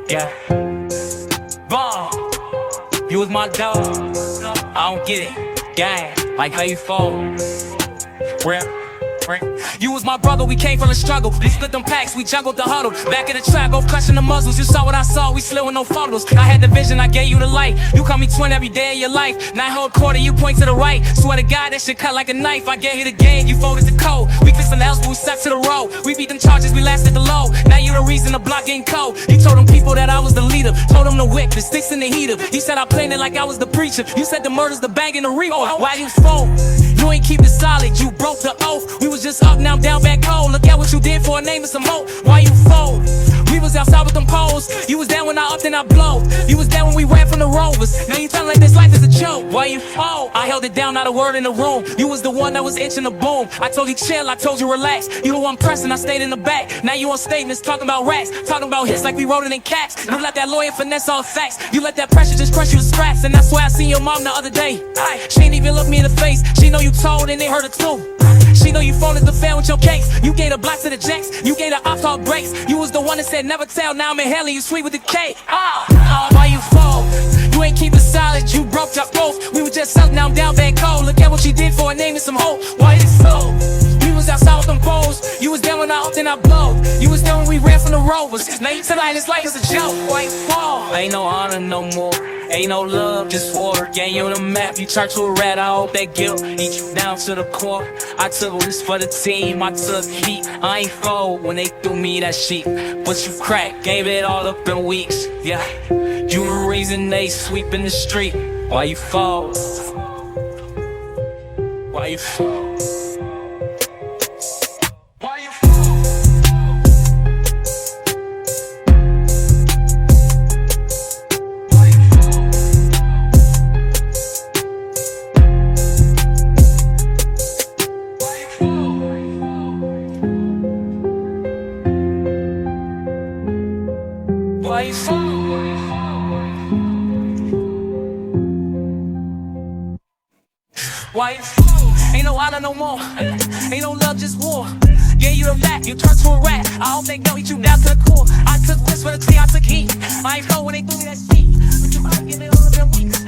Yeah. Bomb. You was my dog. I don't get it. Gang. Like how you fall. Rap. You was my brother, we came from the struggle. We split them packs, we juggled the huddle. Back in the track, both crushing the muzzles. You saw what I saw, we slid with no photos. I had the vision, I gave you the light. You call me twin every day of your life. Now hold quarter, you point to the right. Swear to God, that shit cut like a knife. I gave you the game, you folded the code. We fixed the else, but we stuck to the road. We beat them charges, we lasted the low. Now you the reason the block ain't cold. You told them people that I was the leader. Told them to whip, the sticks in the heater. You said I played it like I was the preacher. You said the murders, the bang, and the reap. Why you fold? You ain't keep it solid, you broke the oath. We was just up, now down, back home. Look at what you did for a name and some hope. Why you fold? We was outside with them poles. You was down when I upped and I blow. You was down when we ran from the Rovers. Now you telling like this life is a joke. Why you fold? I held it down, not a word in the room. You was the one that was itching the boom. I told you chill, I told you relax. You the one pressing, I stayed in the back. Now you on statements talking about racks, talking about hits like we wrote it in caps. You let that lawyer finesse all facts. You let that pressure just crush you to scraps. And that's why I seen your mom the other day. She ain't even look me in the face. She know you told and they heard it too. She know you phoned the fan with your case. You gave the blocks to the jacks. You gave the ops all breaks. You was the one that said never tell. Now I'm inhaling you sweet with the cake. Why you fall? You ain't keep it solid. You broke your both. We were just up, now I'm down back cold. Look at what you did for a name and some hope. Why you so? We was outside with them poles. You was down when I upped and I blowed. You was down when we ran from the Rovers. Now you tonight it's like it's a joke. Why you fall? Ain't no honor no more. Ain't no love, just water. Gang you on the map, you turned to a rat. I hope that guilt eat you down to the core. I took this for the team, I took heat. I ain't fold when they threw me that sheet. But you cracked, gave it all up in weeks. Yeah, you the reason they sweeping the street. Why you fall? Why you fall? Why you fall? Why you fall? Ain't no honor no more. Ain't no love, just war. Yeah, you the back, you turned to a rat. I hope they don't eat you down to the core. I took this for the tea, I took heat. I ain't fall when they threw me that seat. But you might get it all up in weeks.